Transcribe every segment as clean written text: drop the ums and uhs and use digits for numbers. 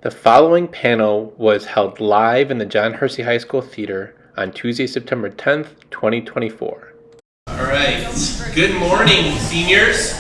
The following panel was held live in the John Hersey High School Theatre on Tuesday, September 10th, 2024. All right. Good morning, seniors.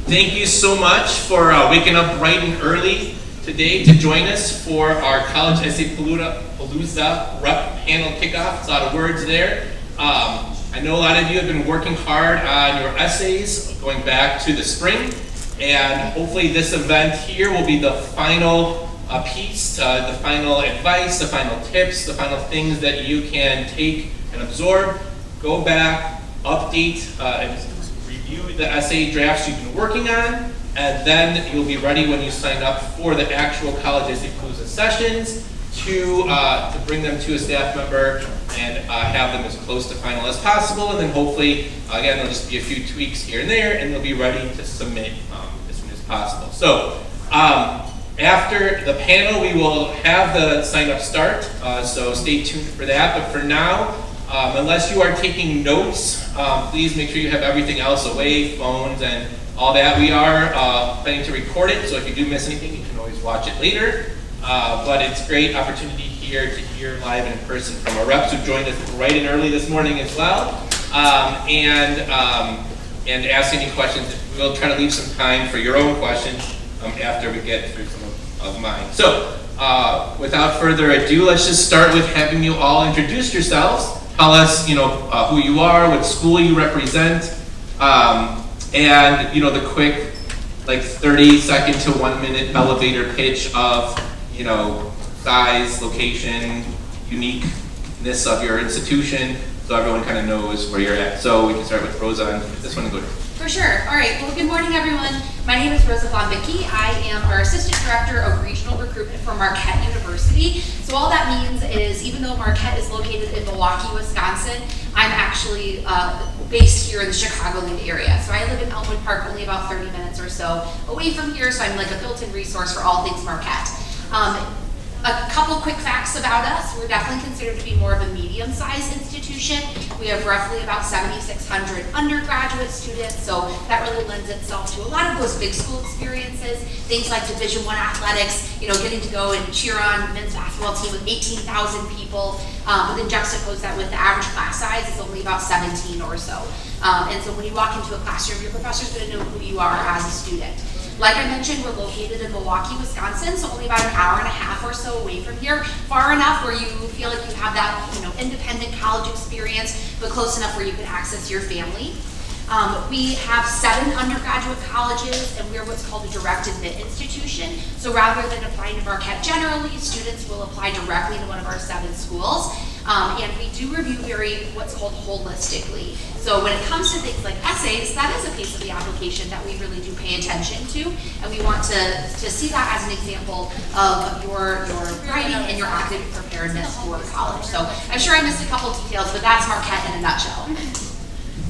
Thank you so much for waking up bright and early today to join us for our College Essay-palooza rep panel kickoff. It's a lot of words there. I know a lot of you have been working hard on your essays going back to the spring, and hopefully this event here will be the final piece, the final advice, the final tips, the final things that you can take and absorb, go back, update, and review the essay drafts you've been working on, and then you'll be ready when you sign up for the actual College Essay-palooza sessions to bring them to a staff member and have them as close to final as possible, and then hopefully, again, there'll just be a few tweaks here and there, and they'll be ready to submit as soon as possible. So, after the panel, we will have the sign-up start, so stay tuned for that. But for now, unless you are taking notes, please make sure you have everything else away, phones and all that. We are planning to record it, so if you do miss anything, you can always watch it later. But it's a great opportunity here to hear live and in person from our reps who joined us bright and early this morning as well, and ask any questions. We'll try to leave some time for your own questions after we get through some of mine. So, without further ado, let's just start with having you all introduce yourselves. Tell us, who you are, what school you represent, and the quick, 30-second to 1-minute elevator pitch of, size, location, uniqueness of your institution, so everyone kind of knows where you're at. So we can start with Rosa and this one and go to. For sure. All right. Well, good morning, everyone. My name is Rosa Von Vicky. I am our Assistant Director of Regional Recruitment for Marquette University. So all that means is, even though Marquette is located in Milwaukee, Wisconsin, I'm actually based here in the Chicagoland area. So I live in Elmwood Park, only about 30 minutes or so away from here, so I'm like a built-in resource for all things Marquette. A couple quick facts about us. We're definitely considered to be more of a medium-sized institution. We have roughly about 7,600 undergraduate students, so that really lends itself to a lot of those big school experiences, things like Division I athletics, getting to go and cheer on men's basketball team with 18,000 people, but then juxtapose that with the average class size is only about 17 or so. And so when you walk into a classroom, your professor's going to know who you are as a student. Like I mentioned, we're located in Milwaukee, Wisconsin, so only about an hour and a half or so away from here. Far enough where you feel like you have that, independent college experience, but close enough where you can access your family. We have 7 undergraduate colleges, and we're what's called a direct admit institution. So rather than applying to Marquette generally, students will apply directly to one of our 7 schools. And we do review what's called holistically. So when it comes to things like essays, that is a piece of the application that we really do pay attention to, and we want to see that as an example of your writing and your active preparedness for college. So I'm sure I missed a couple details, but that's Marquette in a nutshell.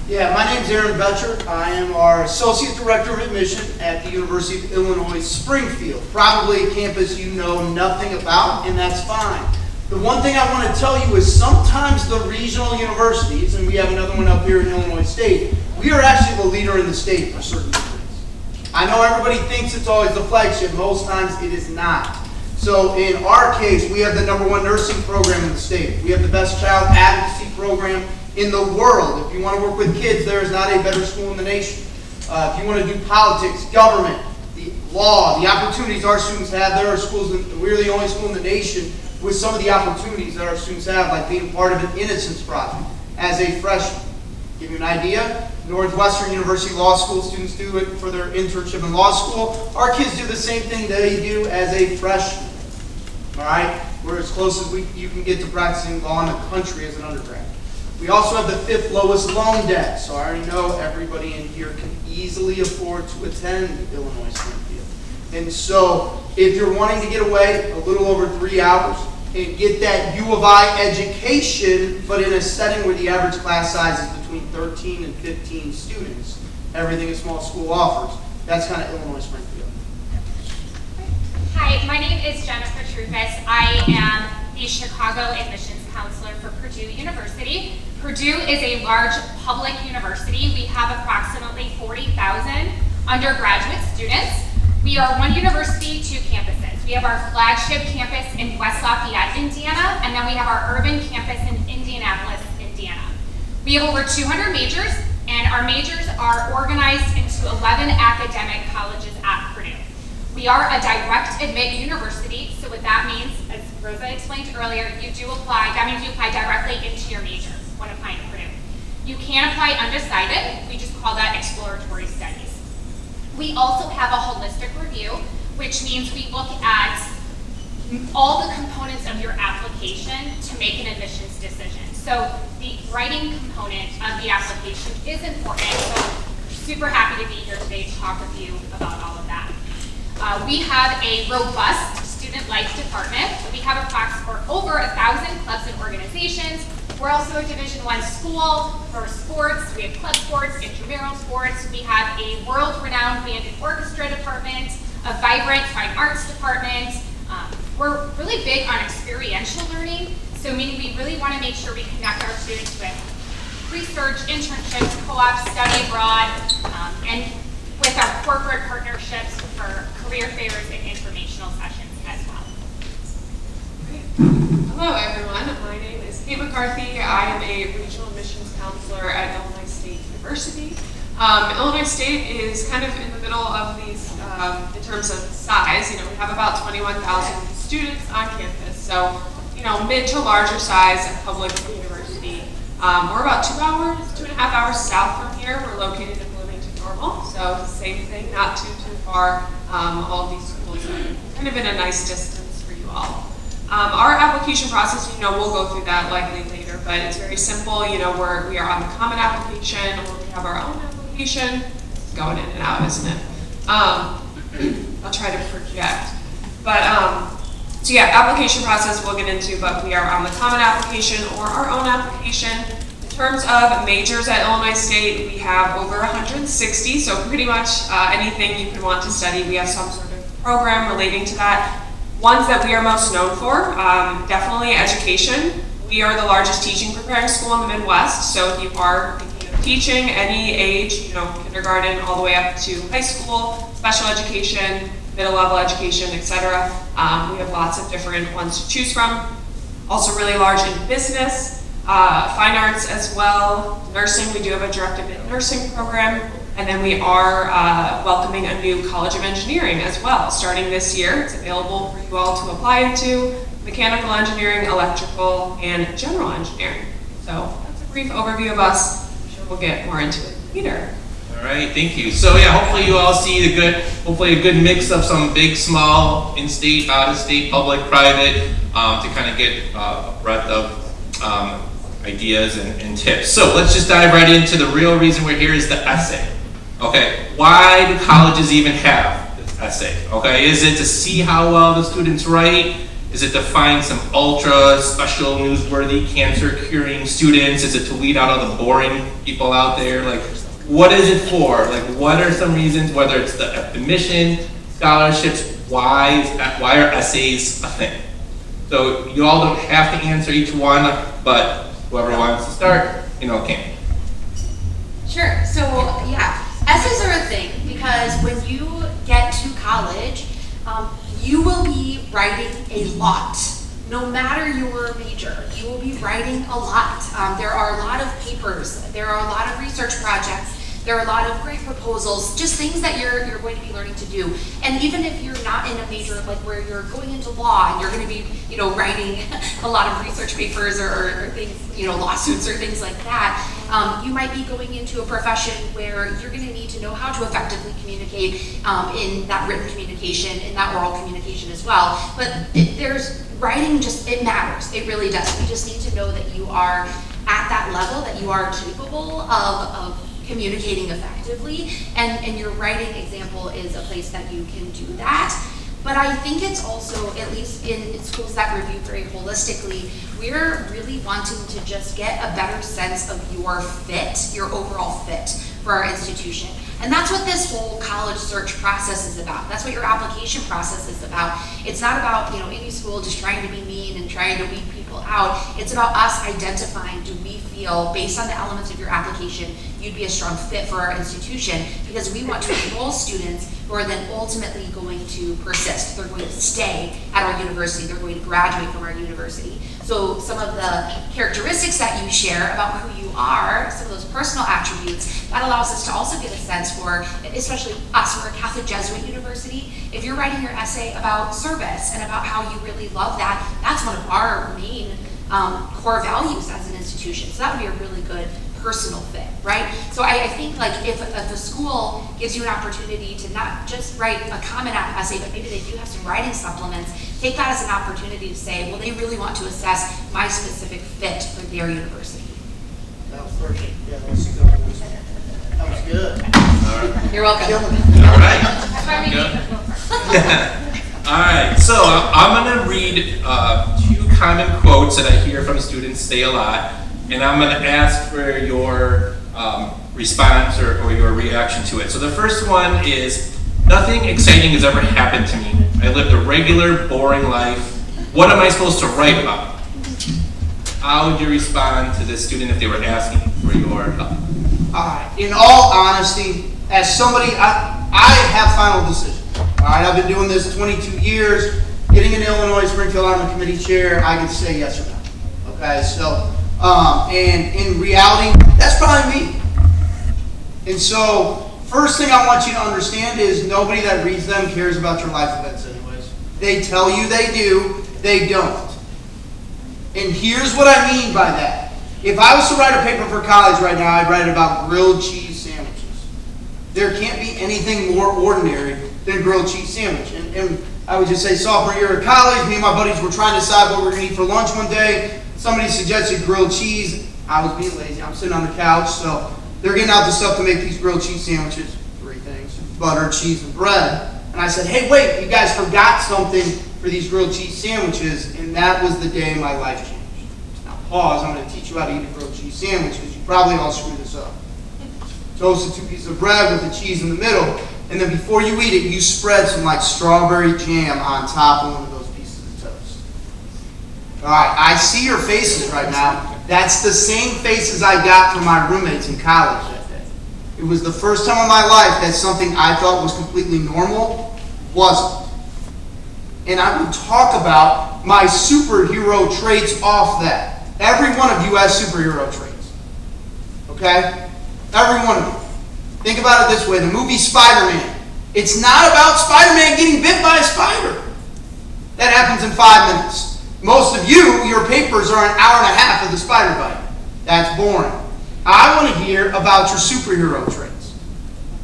Yeah, my name's Aaron Betcher. I am our Associate Director of Admission at the University of Illinois Springfield. Probably a campus you know nothing about, and that's fine. The one thing I want to tell you is sometimes the regional universities, and we have another one up here in Illinois State, we are actually the leader in the state for certain things. I know everybody thinks it's always the flagship. Most times it is not. So in our case, we have the #1 nursing program in the state. We have the best child advocacy program in the world. If you want to work with kids, there is not a better school in the nation. If you want to do politics, government, the law, the opportunities our students have, there are schools, we're the only school in the nation with some of the opportunities that our students have, like being part of an Innocence Project as a freshman. Give you an idea, Northwestern University Law School students do it for their internship in law school. Our kids do the same thing they do as a freshman. All right? We're as close as you can get to practicing law in the country as an undergrad. We also have the 5th lowest loan debt, so I already know everybody in here can easily afford to attend Illinois Springfield. And so, if you're wanting to get away a little over 3 hours and get that U of I education, but in a setting where the average class size is between 13 and 15 students, everything a small school offers, that's kind of Illinois Springfield. Hi, my name is Jennifer Trufus. I am the Chicago Admissions Counselor for Purdue University. Purdue is a large public university. We have approximately 40,000 undergraduate students. We are one university, two campuses. We have our flagship campus in West Lafayette, Indiana, and then we have our urban campus in Indianapolis, Indiana. We have over 200 majors, and our majors are organized into 11 academic colleges at Purdue. We are a direct admit university, so what that means, as Rosa explained earlier, that means you apply directly into your major when applying to Purdue. You can apply undecided, we just call that exploratory studies. We also have a holistic review, which means we look at all the components of your application to make an admissions decision. So the writing component of the application is important, so super happy to be here today to talk with you about all of that. We have a robust student life department. We have over 1,000 clubs and organizations. We're also a Division I school for sports. We have club sports, intramural sports. We have a world-renowned band and orchestra department, a vibrant fine arts department. We're really big on experiential learning, so meaning we really want to make sure we connect our students with research, internships, co-ops, study abroad, and with our corporate partnerships for career fairs and informational sessions as well. Hello everyone, my name is Kate McCarthy. I am a regional admissions counselor at Illinois State University. Illinois State is kind of in the middle of these, in terms of size. You know, we have about 21,000 students on campus, so mid to larger size public university. We're about 2.5 hours south from here. We're located in Normal, so the same thing, not too far. All of these schools are kind of in a nice distance for you all. Our application process, we'll go through that likely later, but it's very simple. We are on the common application, or we have our own application. It's going in and out, isn't it? I'll try to project. But so yeah, application process we'll get into, but we are on the common application or our own application. In terms of majors at Illinois State, we have over 160, so pretty much anything you could want to study, we have some sort of program relating to that. Ones that we are most known for, definitely education. We are the largest teaching preparing school in the Midwest, so if you are thinking of teaching any age, kindergarten all the way up to high school, special education, middle level education, etc. We have lots of different ones to choose from. Also really large in business. Fine arts as well, nursing, we do have a direct admit nursing program, and then we are welcoming a new College of Engineering as well, starting this year. It's available for you all to apply into, mechanical engineering, electrical, and general engineering. So that's a brief overview of us. I'm sure we'll get more into it later. All right, thank you. So yeah, hopefully you all see hopefully a good mix of some big, small, in-state, out-of-state, public, private, to kind of get a breadth of ideas and tips. So let's just dive right into the real reason we're here is the essay. Okay, why do colleges even have this essay? Okay, is it to see how well the students write? Is it to find some ultra special newsworthy cancer curing students? Is it to weed out all the boring people out there? Like, what is it for? Like, what are some reasons, whether it's the admission, scholarships, why are essays a thing? So you all don't have to answer each one, but whoever wants to start, can. Sure. So yeah, essays are a thing because when you get to college, you will be writing a lot. No matter your major, you will be writing a lot. There are a lot of papers. There are a lot of research projects. There are a lot of grant proposals, just things that you're going to be learning to do. And even if you're not in a major like where you're going into law and you're going to be, writing a lot of research papers or things, lawsuits or things like that, you might be going into a profession where you're going to need to know how to effectively communicate in that written communication, in that oral communication as well. But writing it matters. It really does. We just need to know that you are at that level, that you are capable of communicating effectively, and your writing example is a place that you can do that. But I think it's also, at least in schools that review very holistically, we're really wanting to just get a better sense of your fit, your overall fit for our institution. And that's what this whole college search process is about. That's what your application process is about. It's not about, any school just trying to be mean and trying to weed people out. It's about us identifying, do we feel, based on the elements of your application, you'd be a strong fit for our institution, because we want to enroll students who are then ultimately going to persist. They're going to stay at our university. They're going to graduate from our university. So some of the characteristics that you share about who you are, some of those personal attributes, that allows us to also get a sense for, especially us, we're a Catholic Jesuit university. If you're writing your essay about service and about how you really love that, that's one of our main core values as an institution. So that would be a really good personal fit, right? So I think like if the school gives you an opportunity to not just write a common app essay, but maybe they do have some writing supplements, take that as an opportunity to say, well, they really want to assess my specific fit for their university. That was perfect. Yeah, that was good. That was good. You're welcome. All right. That's why we Good. need to go first. All right, so I'm going to read two common quotes that I hear from students say a lot, and I'm going to ask for your response or your reaction to it. So the first one is, nothing exciting has ever happened to me. I lived a regular, boring life. What am I supposed to write about? How would you respond to this student if they were asking for your help? In all honesty, as somebody, I have final decision. All right, I've been doing this 22 years. Getting in Illinois Springfield, I'm a committee chair. I can say yes or no. Okay, so, and in reality, that's probably me. And so, first thing I want you to understand is nobody that reads them cares about your life events anyways. They tell you they do, they don't. And here's what I mean by that. If I was to write a paper for college right now, I'd write it about grilled cheese sandwiches. There can't be anything more ordinary than grilled cheese sandwich. And I would just say sophomore year of college, me and my buddies were trying to decide what we were going to eat for lunch one day. Somebody suggested grilled cheese. I was being lazy. I'm sitting on the couch, so they're getting out the stuff to make these grilled cheese sandwiches. 3 things: butter, cheese, and bread. And I said, hey, wait, you guys forgot something for these grilled cheese sandwiches, and that was the day my life changed. Now pause, I'm going to teach you how to eat a grilled cheese sandwich, because you probably all screw this up. Toasted 2 pieces of bread with the cheese in the middle, and then before you eat it, you spread some like strawberry jam on top of one of those pieces of toast. All right, I see your faces right now. That's the same faces I got from my roommates in college that day. It was the first time in my life that something I thought was completely normal wasn't. And I would talk about my superhero traits off that. Every one of you has superhero traits. Okay? Every one of you. Think about it this way. The movie Spider-Man. It's not about Spider-Man getting bit by a spider. That happens in 5 minutes. Most of you, your papers are an hour and a half of the spider bite. That's boring. I want to hear about your superhero traits.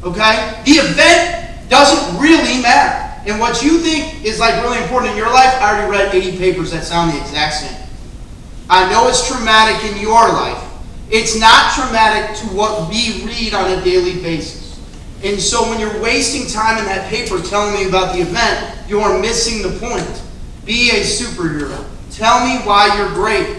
Okay? The event doesn't really matter. And what you think is like really important in your life, I already read 80 papers that sound the exact same. I know it's traumatic in your life. It's not traumatic to what we read on a daily basis. And so when you're wasting time in that paper telling me about the event, you're missing the point. Be a superhero. Tell me why you're great.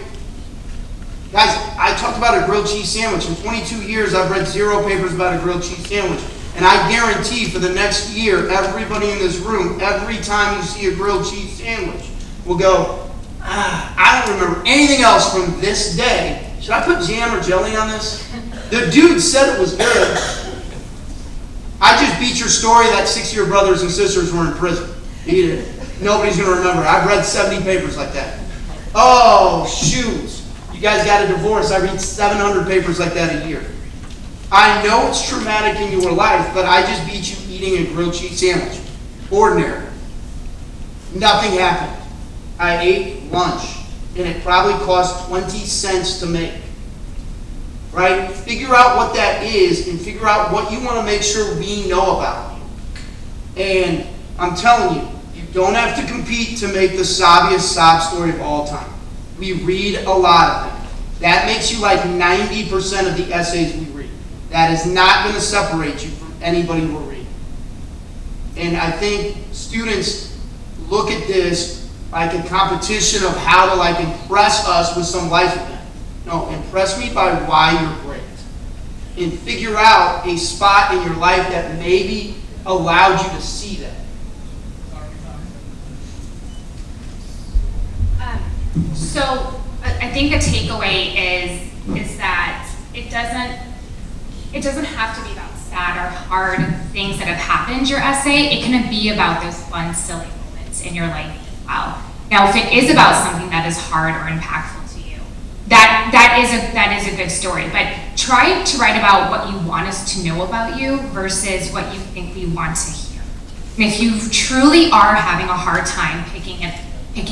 Guys, I talked about a grilled cheese sandwich. In 22 years, I've read 0 papers about a grilled cheese sandwich. And I guarantee for the next year, everybody in this room, every time you see a grilled cheese sandwich, will go, I don't remember anything else from this day. Should I put jam or jelly on this? The dude said it was good. I just beat your story that 6 of your brothers and sisters were in prison. Eat it. Nobody's going to remember. I've read 70 papers like that. Oh, shoot. You guys got a divorce. I read 700 papers like that a year. I know it's traumatic in your life, but I just beat you eating a grilled cheese sandwich. Ordinary. Nothing happened. I ate lunch, and it probably cost 20 cents to make. Right? Figure out what that is, and figure out what you want to make sure we know about you. And I'm telling you, you don't have to compete to make the sobbiest sob story of all time. We read a lot of them. That makes you like 90% of the essays we read. That is not going to separate you from anybody we're reading. And I think students look at this like a competition of how to like impress us with some life event. No, impress me by why you're great. And figure out a spot in your life that maybe allowed you to see that. So I think the takeaway is is that it doesn't have to be about sad or hard things that have happened your essay. It can be about those fun, silly moments in your life as well. Now, if it is about something that is hard or impactful to you, that is a good story. But try to write about what you want us to know about you versus what you think we want to hear. And if you truly are having a hard time picking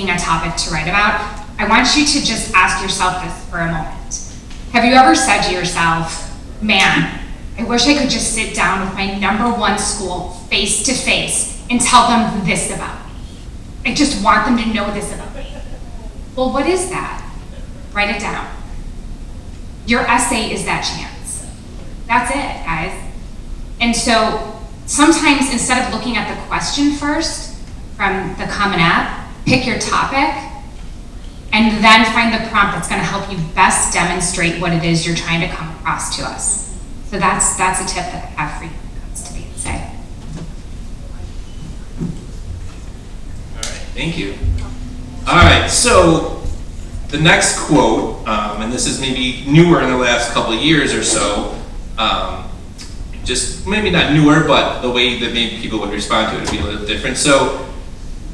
a topic to write about, I want you to just ask yourself this for a moment. Have you ever said to yourself, man, I wish I could just sit down with my #1 school face to face and tell them this about me. I just want them to know this about me. Well, what is that? Write it down. Your essay is that chance. That's it, guys. And so sometimes instead of looking at the question first from the Common App, pick your topic and then find the prompt that's going to help you best demonstrate what it is you're trying to come across to us. So that's a tip that I have for you when it comes to the essay. All right, thank you. All right, so the next quote, and this is maybe newer in the last couple of years or so, just maybe not newer, but the way that maybe people would respond to it would be a little different. So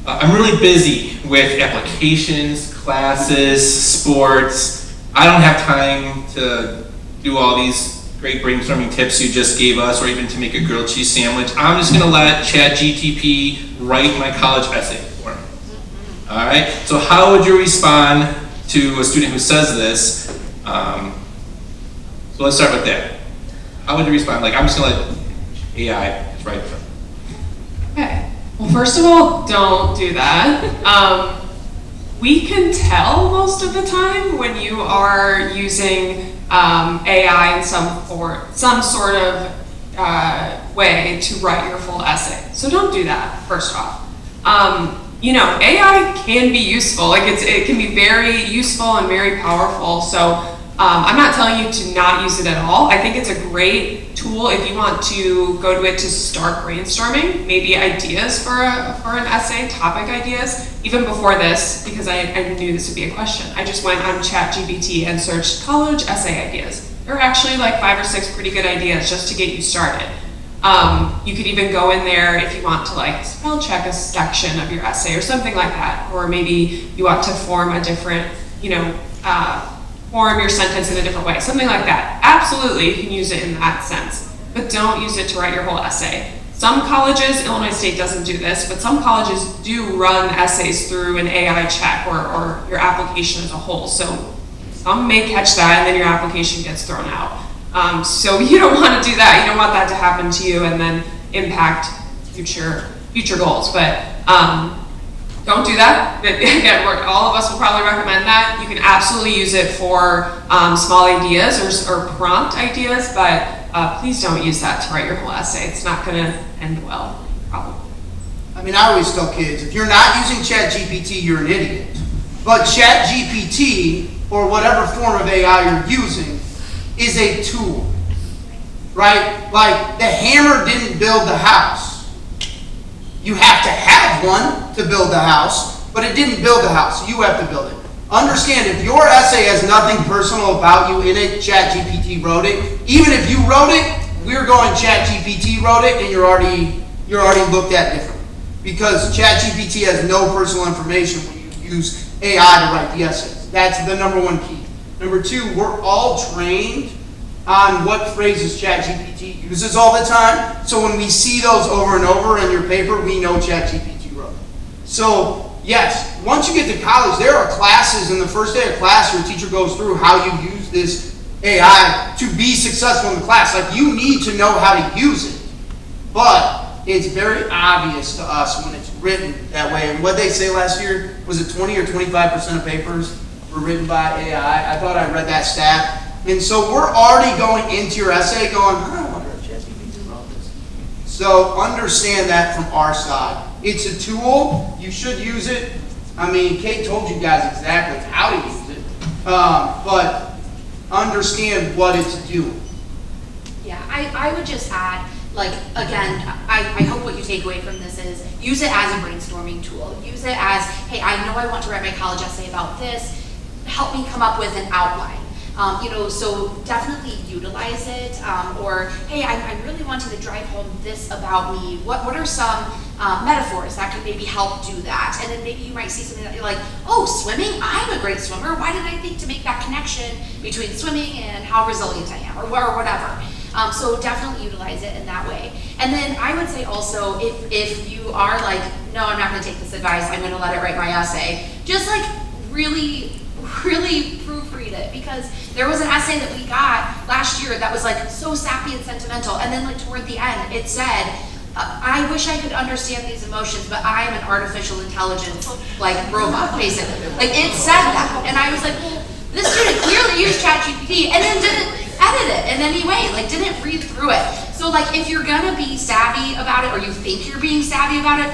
I'm really busy with applications, classes, sports. I don't have time to do all these great brainstorming tips you just gave us, or even to make a grilled cheese sandwich. I'm just gonna let ChatGPT write my college essay for me. All right, so how would you respond to a student who says this? So let's start with that. How would you respond? Like, I'm just gonna let AI just write it for me. Okay. Well, first of all, don't do that. We can tell most of the time when you are using AI in some sort of way to write your full essay. So don't do that, first off. You know, AI can be useful. Like it can be very useful and very powerful. So I'm not telling you to not use it at all. I think it's a great tool if you want to go to it to start brainstorming, maybe ideas for an essay, topic ideas. Even before this, because I knew this would be a question, I just went on ChatGPT and searched college essay ideas. There are actually like 5 or 6 pretty good ideas just to get you started. You could even go in there if you want to like spell check a section of your essay or something like that, or maybe you want to form a different, form your sentence in a different way, something like that. Absolutely, you can use it in that sense, but don't use it to write your whole essay. Some colleges, Illinois State doesn't do this, but some colleges do run essays through an AI check or your application as a whole. So some may catch that and then your application gets thrown out. So you don't want to do that. You don't want that to happen to you and then impact future goals. But don't do that. Again, all of us will probably recommend that. You can absolutely use it for small ideas or prompt ideas, but please don't use that to write your whole essay. It's not going to end well, probably. I mean, I always tell kids, if you're not using ChatGPT, you're an idiot. But ChatGPT, or whatever form of AI you're using, is a tool, right? Like, the hammer didn't build the house. You have to have one to build the house, but it didn't build the house. You have to build it. Understand, if your essay has nothing personal about you in it, ChatGPT wrote it. Even if you wrote it, we're going ChatGPT wrote it, and you're already looked at differently. Because ChatGPT has no personal information when you use AI to write the essays. That's the #1 key. Number 2, we're all trained on what phrases ChatGPT uses all the time. So when we see those over and over in your paper, we know ChatGPT wrote it. So yes, once you get to college, there are classes in the first day of class your teacher goes through how you use this AI to be successful in the class. Like, you need to know how to use it. But it's very obvious to us when it's written that way. And what they say last year, was it 20 or 25% of papers were written by AI? I thought I read that stat. And so we're already going into your essay going, I wonder if ChatGPT wrote this. So understand that from our side. It's a tool. You should use it. I mean, Kate told you guys exactly how to use it. But understand what it's doing. Yeah, I would just add, like, again, I hope what you take away from this is use it as a brainstorming tool. Use it as, hey, I know I want to write my college essay about this. Help me come up with an outline. So definitely utilize it. Or, hey, I'm really wanting to drive home this about me. What are some metaphors that could maybe help do that? And then maybe you might see something that you're like, oh, swimming? I'm a great swimmer. Why did I think to make that connection between swimming and how resilient I am, or whatever. So definitely utilize it in that way. And then I would say also, if you are like, no, I'm not going to take this advice, I'm going to let it write my essay, just like really proofread it, because there was an essay that we got last year that was like so sappy and sentimental, and then like toward the end it said, I wish I could understand these emotions, but I am an artificial intelligence like robot, basically. Like it said that, and I was like, well, this student clearly used ChatGPT and then didn't edit it in any way, like didn't read through it. So like if you're gonna be savvy about it, or you think you're being savvy about it,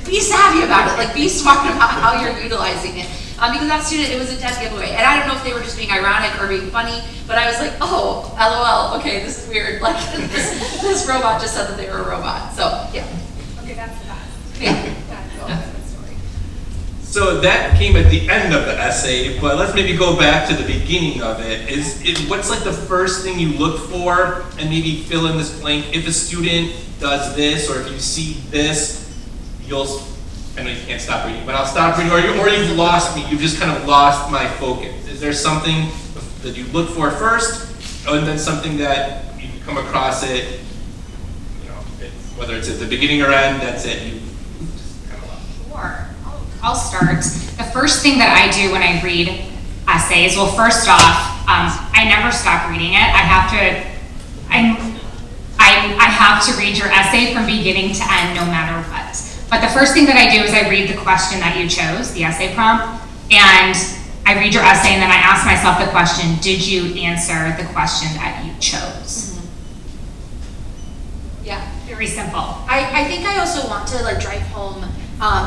be savvy about it, like be smart about how you're utilizing it. Because that student, it was a dead giveaway. And I don't know if they were just being ironic or being funny, but I was like, oh, LOL, okay, this is weird. Like, this robot just said that they were a robot. So, yeah. Okay, that's the best. Yeah. That's a good story. So that came at the end of the essay, but let's maybe go back to the beginning of it. Is what's like the first thing you look for, and maybe fill in this blank? If a student does this, or if you see this, I know you can't stop reading, but I'll stop reading, or you've lost me. You've just kind of lost my focus. Is there something that you look for first, and then something that you come across it, whether it's at the beginning or end, that's it, you just kind of lost. Sure. I'll start. The first thing that I do when I read essays, well, first off, I never stop reading it. I have to read your essay from beginning to end, no matter what. But the first thing that I do is I read the question that you chose, the essay prompt, and I read your essay, and then I ask myself the question, did you answer the question that you chose? Yeah. Very simple. I think I also want to like drive home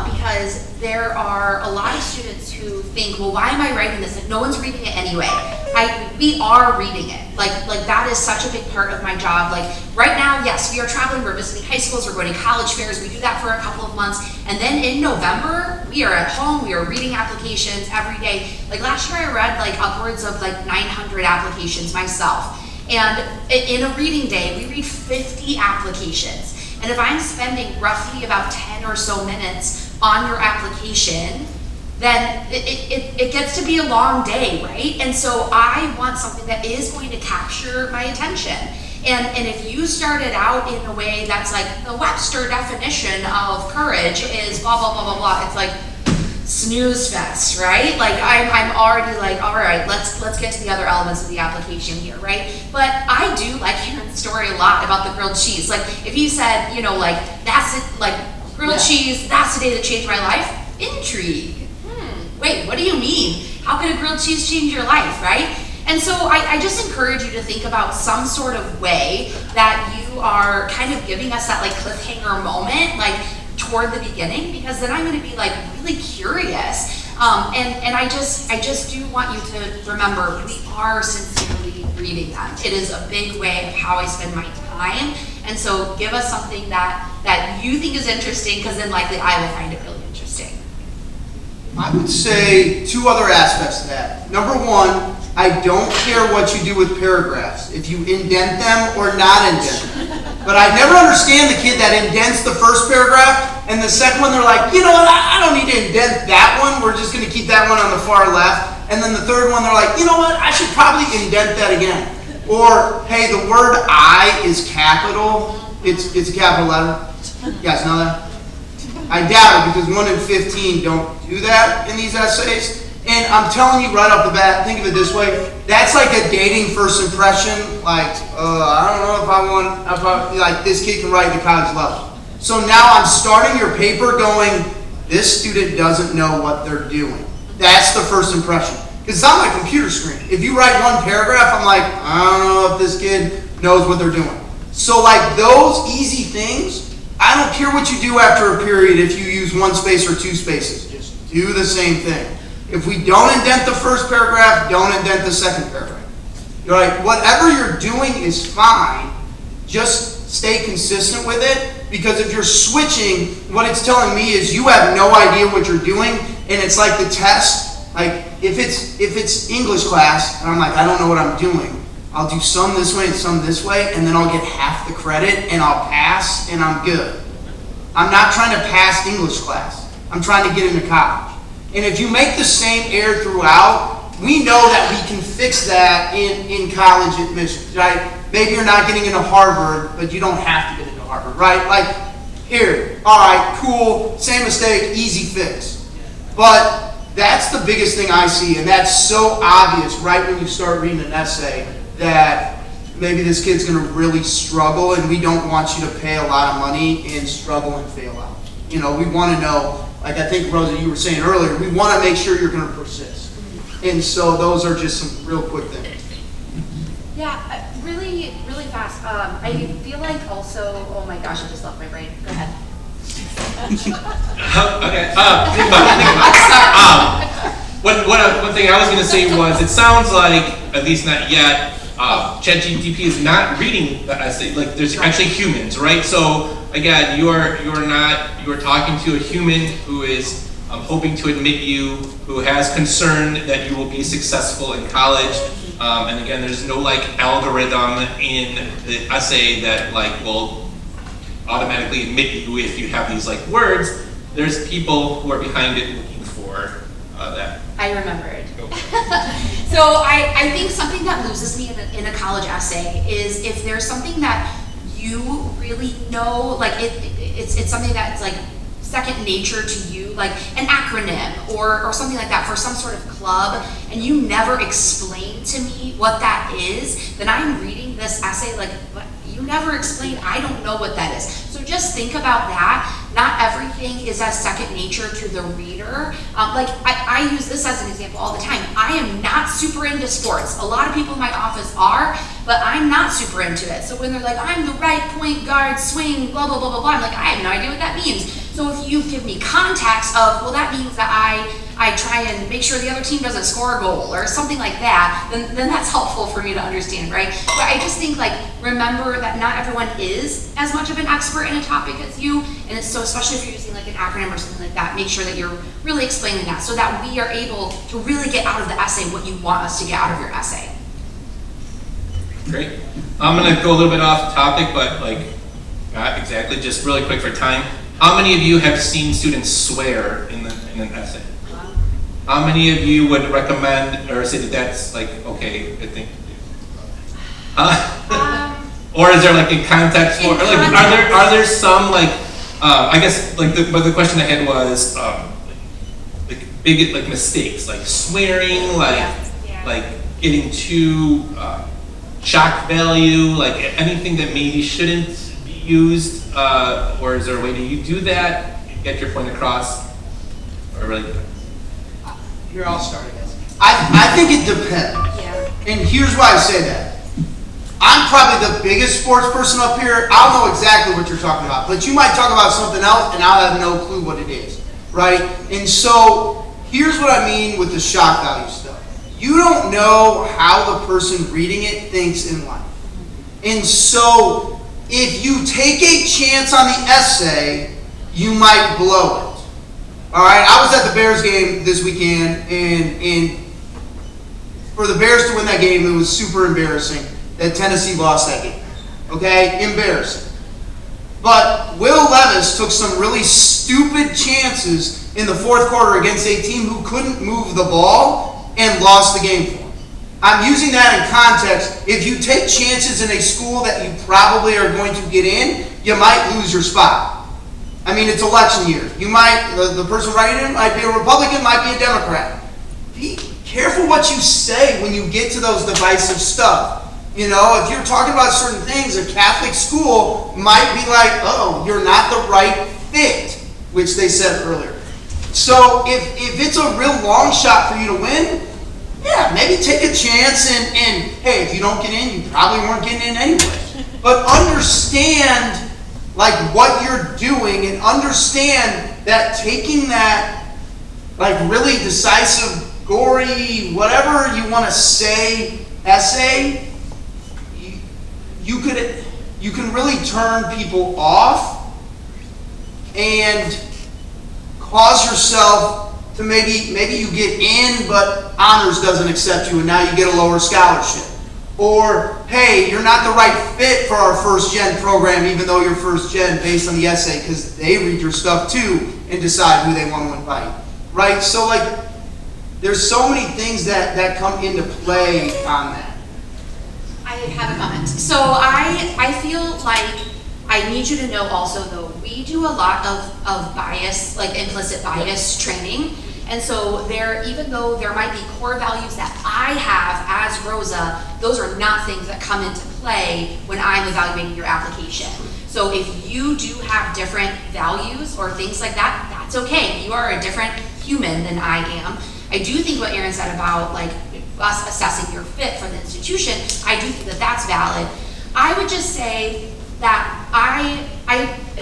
because there are a lot of students who think, well, why am I writing this? Like, no one's reading it anyway. We are reading it. Like that is such a big part of my job. Like right now, yes, we are traveling, we're visiting high schools, we're going to college fairs, we do that for a couple of months. And then in November, we are at home, we are reading applications every day. Like last year I read like upwards of like 900 applications myself. And in a reading day, we read 50 applications. And if I'm spending roughly about 10 or so minutes on your application, then it gets to be a long day, right? And so I want something that is going to capture my attention. And if you started out in a way that's like the Webster definition of courage is blah, blah, blah, blah, blah, it's like snooze fest, right? Like I'm already like, all right, let's get to the other elements of the application here, right? But I do like hearing the story a lot about the grilled cheese. Like if you said, like that's it, like grilled cheese, that's the day that changed my life, intrigue. Wait, what do you mean? How could a grilled cheese change your life, right? And so I just encourage you to think about some sort of way that you are kind of giving us that like cliffhanger moment, like toward the beginning, because then I'm going to be like really curious. And I just do want you to remember, we are sincerely reading them. It is a big way of how I spend my time. And so give us something that you think is interesting, because then likely I will find it really interesting. I would say two other aspects to that. Number one, I don't care what you do with paragraphs, if you indent them or not indent them. But I never understand the kid that indents the first paragraph, and the second one they're like, you know what, I don't need to indent that one, we're just going to keep that one on the far left. And then the third one they're like, you know what, I should probably indent that again. Or, hey, the word I is capital, it's a capital letter. You guys know that? I doubt it, because 1 in 15 don't do that in these essays. And I'm telling you right off the bat, think of it this way, that's like a dating first impression, like, I don't know if like this kid can write at the college level. So now I'm starting your paper going, this student doesn't know what they're doing. That's the first impression. Because it's on my computer screen. If you write one paragraph, I'm like, I don't know if this kid knows what they're doing. So like those easy things, I don't care what you do after a period if you use one space or two spaces. Just do the same thing. If we don't indent the first paragraph, don't indent the second paragraph. You're right, whatever you're doing is fine. Just stay consistent with it, because if you're switching, what it's telling me is you have no idea what you're doing, and it's like the test. Like if it's English class, and I'm like, I don't know what I'm doing, I'll do some this way and some this way, and then I'll get half the credit, and I'll pass, and I'm good. I'm not trying to pass English class. I'm trying to get into college. And if you make the same error throughout, we know that we can fix that in college admissions, right? Maybe you're not getting into Harvard, but you don't have to get into Harvard, right? Like, here, all right, cool, same mistake, easy fix. But that's the biggest thing I see, and that's so obvious right when you start reading an essay that maybe this kid's going to really struggle, and we don't want you to pay a lot of money and struggle and fail out. You know, we want to know, like I think, Rosa, you were saying earlier, we want to make sure you're going to persist. And so those are just some real quick things. Yeah, really, really fast. I feel like also, oh my gosh, I just left my brain. Go ahead. Okay. Think about it. One thing I was going to say was, it sounds like, at least not yet, ChatGPT is not reading the essay. Like, there's actually humans, right? So again, you are talking to a human who is hoping to admit you, who has concern that you will be successful in college. And again, there's no like algorithm in the essay that like will automatically admit you if you have these like words. There's people who are behind it looking for that. I remembered. So I think something that loses me in a college essay is if there's something that you really know, like it's something that's like second nature to you, like an acronym or something like that for some sort of club, and you never explain to me what that is, then I'm reading this essay like, what? You never explain, I don't know what that is. So just think about that. Not everything is as second nature to the reader. Like I use this as an example all the time. I am not super into sports. A lot of people in my office are, but I'm not super into it. So when they're like, I'm the right point guard, swing, blah, blah, blah, blah, blah, I'm like, I have no idea what that means. So if you give me context of, well, that means that I try and make sure the other team doesn't score a goal or something like that, then that's helpful for me to understand, right? But I just think, like, remember that not everyone is as much of an expert in a topic as you, and it's so, especially if you're using like an acronym or something like that, make sure that you're really explaining that so that we are able to really get out of the essay what you want us to get out of your essay. Great. I'm going to go a little bit off topic, but like, not exactly, just really quick for time. How many of you have seen students swear in an essay? How many of you would recommend or say that that's like, okay, I think? Or is there like a context for, like, are there some like, I guess like the question I had was like big like mistakes, like swearing, like getting too shock value, like anything that maybe shouldn't be used, or is there a way that you do that, get your point across, or really? Here, I'll start, I guess. I think it depends. Yeah. And here's why I say that. I'm probably the biggest sports person up here. I'll know exactly what you're talking about. But you might talk about something else, and I'll have no clue what it is, right? And so, here's what I mean with the shock value stuff. You don't know how the person reading it thinks in life. And so, if you take a chance on the essay, you might blow it. All right, I was at the Bears game this weekend, and for the Bears to win that game, it was super embarrassing that Tennessee lost that game. Okay, embarrassing. But Will Levis took some really stupid chances in the fourth quarter against a team who couldn't move the ball and lost the game for him. I'm using that in context. If you take chances in a school that you probably are going to get in, you might lose your spot. I mean, it's election year. You might, the person writing it might be a Republican, might be a Democrat. Be careful what you say when you get to those divisive stuff. You know, if you're talking about certain things, a Catholic school might be like, oh, you're not the right fit, which they said earlier. So if it's a real long shot for you to win, yeah, maybe take a chance and hey, if you don't get in, you probably weren't getting in anyway. But understand like what you're doing and understand that taking that like really decisive, gory, whatever you want to say essay, you can really turn people off and cause yourself to maybe you get in, but honors doesn't accept you and now you get a lower scholarship. Or, hey, you're not the right fit for our first gen program, even though you're first gen based on the essay, because they read your stuff too and decide who they want to invite, right? So like, there's so many things that come into play on that. I have a comment. So I feel like I need you to know also though, we do a lot of bias, like implicit bias training. And so even though there might be core values that I have as Rosa, those are not things that come into play when I'm evaluating your application. So if you do have different values or things like that, that's okay. You are a different human than I am. I do think what Aaron said about like us assessing your fit for the institution, I do think that that's valid. I would just say that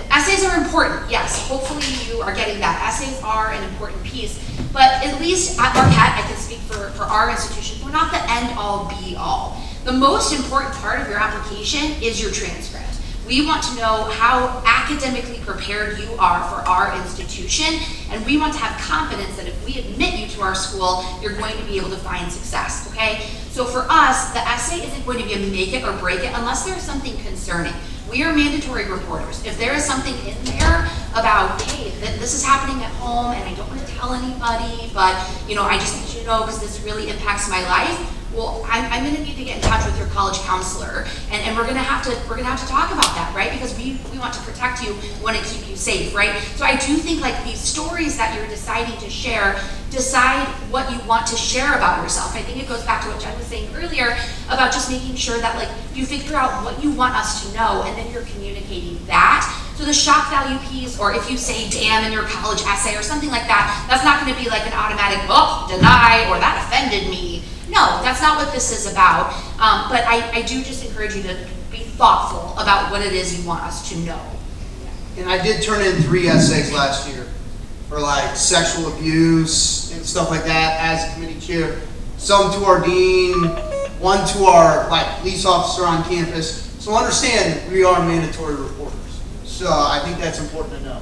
essays are important, yes, hopefully you are getting that. Essays are an important piece, but at least at Marquette, I can speak for our institution, we're not the end all be all. The most important part of your application is your transcript. We want to know how academically prepared you are for our institution, and we want to have confidence that if we admit you to our school, you're going to be able to find success, okay? So for us, the essay isn't going to be a make it or break it unless there's something concerning. We are mandatory reporters. If there is something in there about, hey, this is happening at home and I don't want to tell anybody, but I just need you to know because this really impacts my life, well, I'm going to need to get in touch with your college counselor, and we're going to have to talk about that, right? Because we want to protect you, we want to keep you safe, right? So I do think like these stories that you're deciding to share, decide what you want to share about yourself. I think it goes back to what Jen was saying earlier about just making sure that like you figure out what you want us to know, and then you're communicating that. So the shock value piece, or if you say damn in your college essay or something like that, that's not going to be like an automatic, oh, deny, or that offended me. No, that's not what this is about. But I do just encourage you to be thoughtful about what it is you want us to know. And I did turn in 3 essays last year for like sexual abuse and stuff like that as a committee chair. Some to our dean, one to our like police officer on campus. So understand, we are mandatory reporters. So I think that's important to know.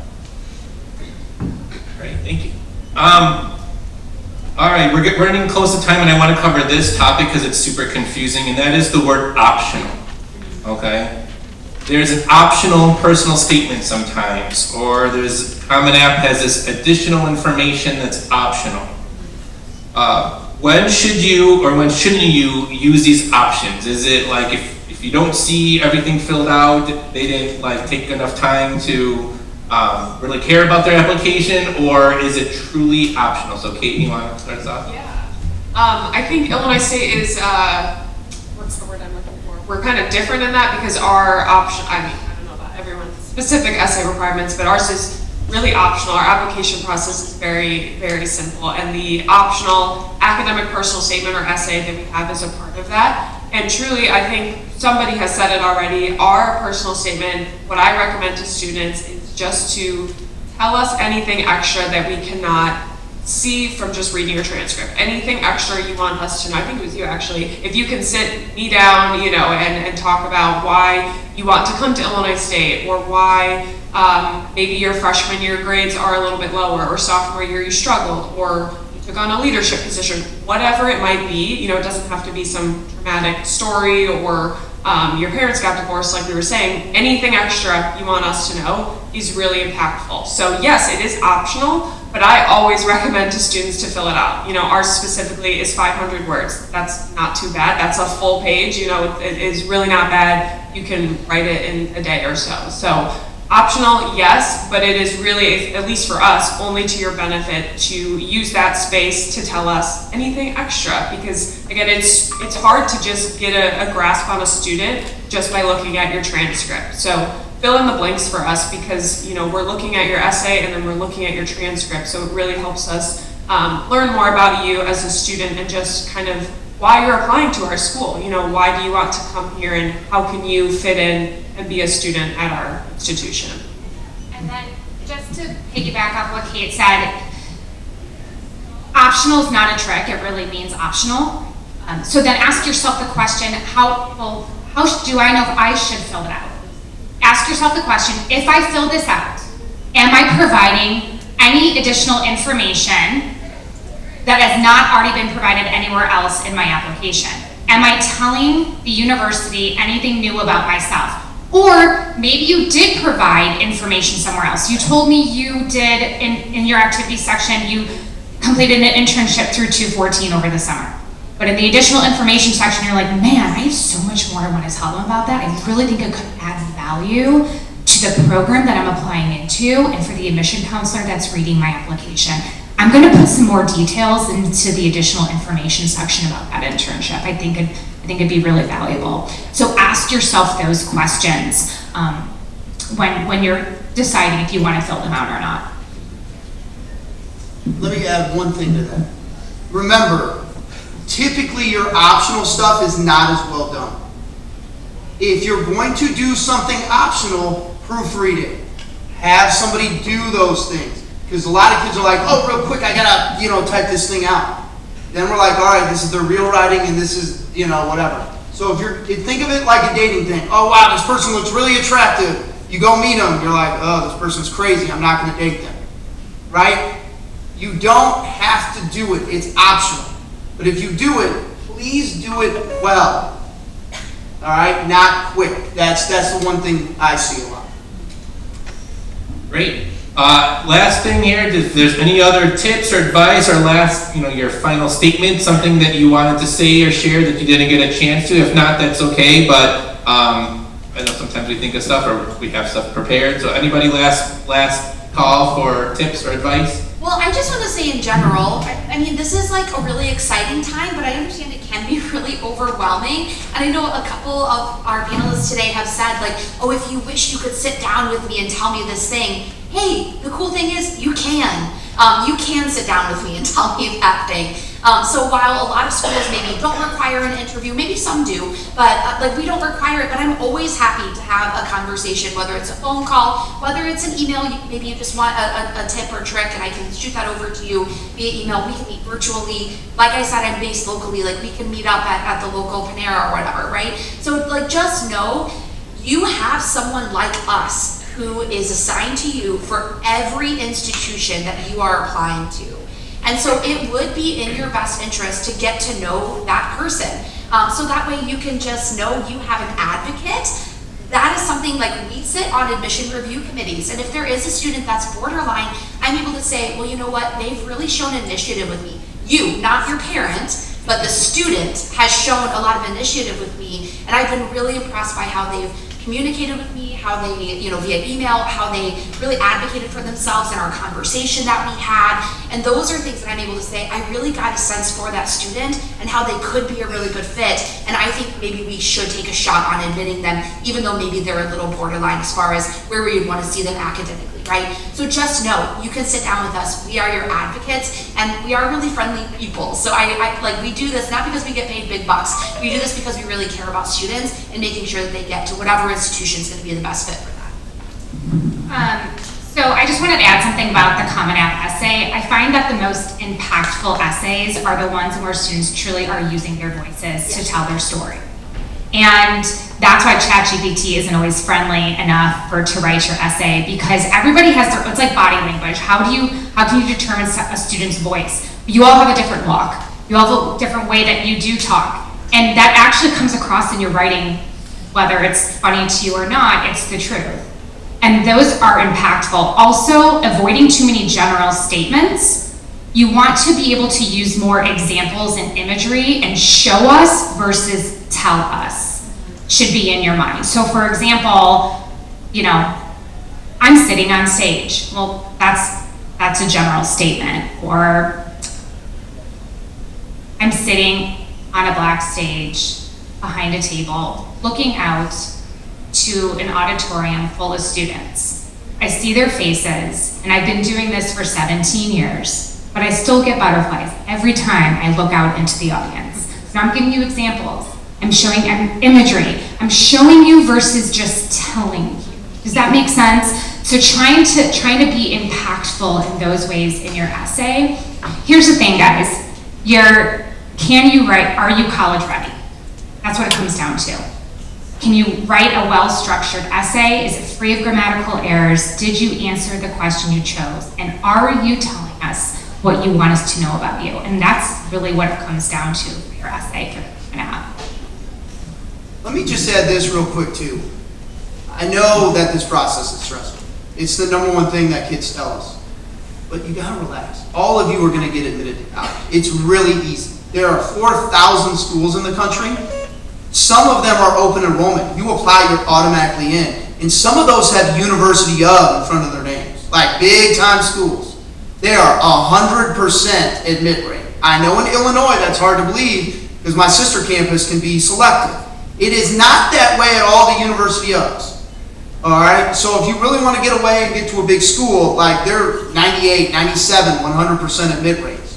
Great, thank you. All right, we're getting close to time, and I want to cover this topic because it's super confusing, and that is the word optional, okay? There's an optional personal statement sometimes, or Common App has this additional information that's optional. When should you, or when shouldn't you use these options? Is it like if you don't see everything filled out, they didn't like take enough time to really care about their application, or is it truly optional? So Kate, you want to start us off? Yeah. I think Illinois State is, what's the word I'm looking for? We're kind of different in that because our option, I don't know about everyone's specific essay requirements, but ours is really optional. Our application process is very, very simple, and the optional academic personal statement or essay that we have is a part of that. And truly, I think somebody has said it already, our personal statement, what I recommend to students is just to tell us anything extra that we cannot see from just reading your transcript. Anything extra you want us to know. I think it was you actually. If you can sit me down, and talk about why you want to come to Illinois State, or why maybe your freshman year grades are a little bit lower, or sophomore year you struggled, or you took on a leadership position, whatever it might be. It doesn't have to be some dramatic story, or your parents got divorced, like we were saying. Anything extra you want us to know is really impactful. So yes, it is optional, but I always recommend to students to fill it out. Ours specifically is 500 words. That's not too bad. That's a full page. It is really not bad. You can write it in a day or so. So optional, yes, but it is really, at least for us, only to your benefit to use that space to tell us anything extra, because again, it's hard to just get a grasp on a student just by looking at your transcript. So fill in the blanks for us, because we're looking at your essay and then we're looking at your transcript, so it really helps us learn more about you as a student and just kind of why you're applying to our school. Why do you want to come here, and how can you fit in and be a student at our institution? And then just to piggyback off what Kate said, optional is not a trick, it really means optional. So then ask yourself the question, how do I know if I should fill it out? Ask yourself the question, if I fill this out, am I providing any additional information that has not already been provided anywhere else in my application? Am I telling the university anything new about myself? Or maybe you did provide information somewhere else. You told me you did, in your activity section, you completed an internship through 214 over the summer. But in the additional information section, you're like, man, I have so much more I want to tell them about that. I really think it could add value to the program that I'm applying into and for the admission counselor that's reading my application. I'm going to put some more details into the additional information section about that internship. I think it'd be really valuable. So ask yourself those questions when you're deciding if you want to fill them out or not. Let me add one thing to that. Remember, typically your optional stuff is not as well done. If you're going to do something optional, proofread it. Have somebody do those things. Because a lot of kids are like, oh, real quick, I gotta, type this thing out. Then we're like, all right, this is their real writing and this is, whatever. So think of it like a dating thing. Oh, wow, this person looks really attractive. You go meet them, you're like, oh, this person's crazy, I'm not gonna date them. Right? You don't have to do it, it's optional. But if you do it, please do it well. All right, not quick. That's the one thing I see a lot. Great. Last thing here, if there's any other tips or advice or last, your final statement, something that you wanted to say or share that you didn't get a chance to. If not, that's okay, but I know sometimes we think of stuff or we have stuff prepared. So anybody last call for tips or advice? Well, I just want to say in general, I mean, this is like a really exciting time, but I understand it can be really overwhelming. And I know a couple of our panelists today have said like, oh, if you wish you could sit down with me and tell me this thing. Hey, the cool thing is you can. You can sit down with me and tell me that thing. So while a lot of schools maybe don't require an interview, maybe some do, but we don't require it, but I'm always happy to have a conversation, whether it's a phone call, whether it's an email, maybe you just want a tip or trick and I can shoot that over to you via email. We can meet virtually. Like I said, I'm based locally, we can meet up at the local Panera or whatever, right? So just know you have someone like us who is assigned to you for every institution that you are applying to. And so it would be in your best interest to get to know that person. So that way you can just know you have an advocate. That is something we sit on admission review committees. And if there is a student that's borderline, I'm able to say, well, you know what? They've really shown initiative with me. You, not your parent, but the student has shown a lot of initiative with me. And I've been really impressed by how they've communicated with me, how they, via email, how they really advocated for themselves in our conversation that we had. And those are things that I'm able to say, I really got a sense for that student and how they could be a really good fit. And I think maybe we should take a shot on admitting them, even though maybe they're a little borderline as far as where we want to see them academically, right? So just know, you can sit down with us. We are your advocates and we are really friendly people. So we do this not because we get paid big bucks. We do this because we really care about students and making sure that they get to whatever institution is going to be the best fit for that. So I just wanted to add something about the Common App essay. I find that the most impactful essays are the ones where students truly are using their voices to tell their story. And that's why ChatGPT isn't always friendly enough to write your essay, because everybody has it's like body language. How can you determine a student's voice? You all have a different walk. You all have a different way that you do talk. And that actually comes across in your writing, whether it's funny to you or not, it's the truth. And those are impactful. Also, avoiding too many general statements. You want to be able to use more examples and imagery and show us versus tell us should be in your mind. So for example, I'm sitting on stage. Well, that's a general statement. Or I'm sitting on a black stage behind a table, looking out to an auditorium full of students. I see their faces, and I've been doing this for 17 years, but I still get butterflies every time I look out into the audience. So I'm giving you examples. I'm showing imagery. I'm showing you versus just telling you. Does that make sense? So trying to be impactful in those ways in your essay. Here's the thing, guys. Can you write, are you college ready? That's what it comes down to. Can you write a well-structured essay? Is it free of grammatical errors? Did you answer the question you chose? And are you telling us what you want us to know about you. And that's really what it comes down to for your essay for now. Let me just add this real quick too. I know that this process is stressful. It's the number one thing that kids tell us. But you gotta relax. All of you are gonna get admitted to college. It's really easy. There are 4,000 schools in the country. Some of them are open enrollment. You apply, you're automatically in. And some of those have University of in front of their names, like big time schools. They are 100% admit rate. I know in Illinois that's hard to believe because my sister campus can be selective. It is not that way at all the University ofs. All right, so if you really want to get away and get to a big school, like they're 98, 97, 100% admit rates.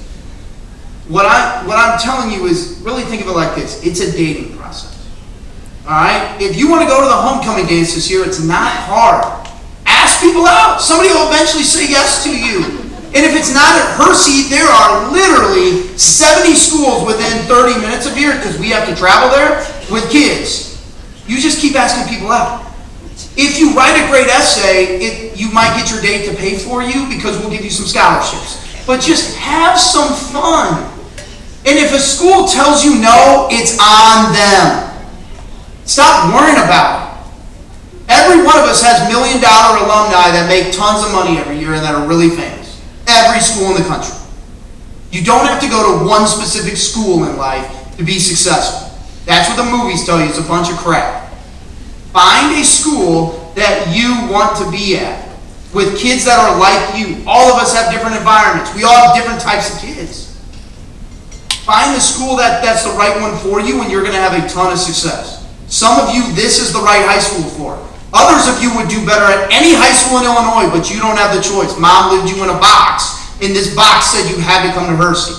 What I'm telling you is really think of it like this. It's a dating process. All right, if you want to go to the homecoming dance this year, it's not hard. Ask people out. Somebody will eventually say yes to you. And if it's not at Hershey, there are literally 70 schools within 30 minutes of here because we have to travel there with kids. You just keep asking people out. If you write a great essay, you might get your date to pay for you because we'll give you some scholarships. But just have some fun. And if a school tells you no, it's on them. Stop worrying about it. Every one of us has $1 million alumni that make tons of money every year and that are really famous. Every school in the country. You don't have to go to one specific school in life to be successful. That's what the movies tell you. It's a bunch of crap. Find a school that you want to be at with kids that are like you. All of us have different environments. We all have different types of kids. Find the school that's the right one for you and you're going to have a ton of success. Some of you, this is the right high school for. Others of you would do better at any high school in Illinois, but you don't have the choice. Mom lived you in a box, and this box said you had to come to Hershey.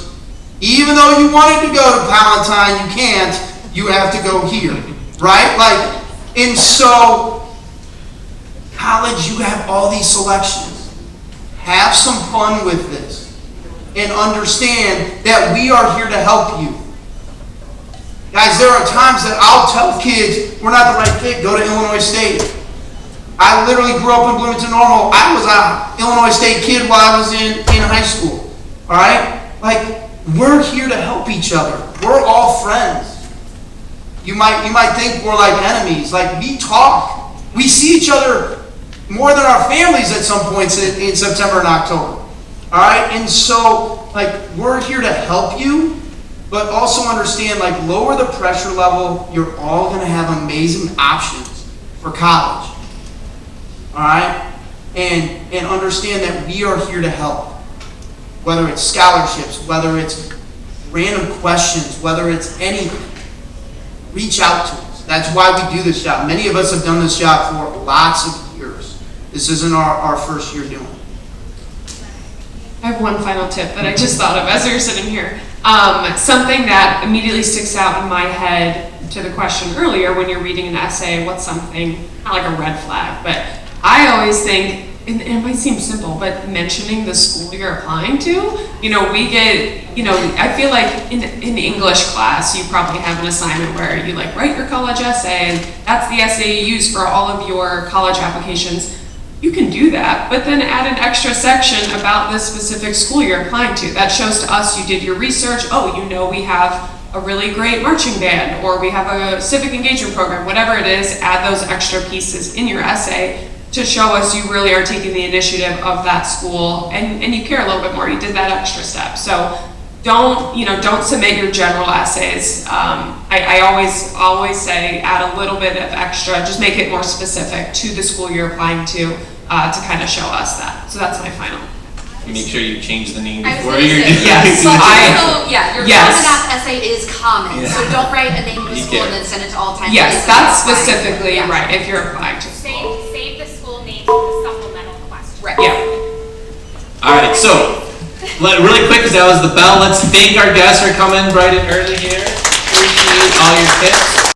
Even though you wanted to go to Palatine, you can't. You have to go here, right? And so, college, you have all these selections. Have some fun with this, and understand that we are here to help you. Guys, there are times that I'll tell kids, we're not the right fit, go to Illinois State. I literally grew up in Bloomington Normal. I was an Illinois State kid while I was in high school. All right? We're here to help each other. We're all friends. You might think we're like enemies. We talk. We see each other more than our families at some points in September and October. All right? And so, we're here to help you. But also understand, lower the pressure level. You're all going to have amazing options for college. All right? And understand that we are here to help. Whether it's scholarships, whether it's random questions, whether it's anything. Reach out to us. That's why we do this job. Many of us have done this job for lots of years. This isn't our first year doing it. I have one final tip that I just thought of as we were sitting here. Something that immediately sticks out in my head to the question earlier when you're reading an essay, what's something, not like a red flag, but I always think, and it might seem simple, but mentioning the school you're applying to, we get, I feel like in English class, you probably have an assignment where you write your college essay, and that's the essay you use for all of your college applications. You can do that, but then add an extra section about the specific school you're applying to. That shows to us you did your research. Oh, we have a really great marching band, or we have a civic engagement program, whatever it is, add those extra pieces in your essay to show us you really are taking the initiative of that school and you care a little bit more. You did that extra step. So don't submit your general essays. I always say add a little bit of extra, just make it more specific to the school you're applying to kind of show us that. So that's my final. Make sure you change the name I was before gonna you're say, doing your Common App essay is common, so don't write a name of a You school can't. and then send it to all time. Yes, that's specifically right if you're applying to school. Save the school name for the supplemental question. Right. Yeah. All right, so really quick, because that was the bell, let's thank our guests for coming bright and early here. Appreciate all your tips.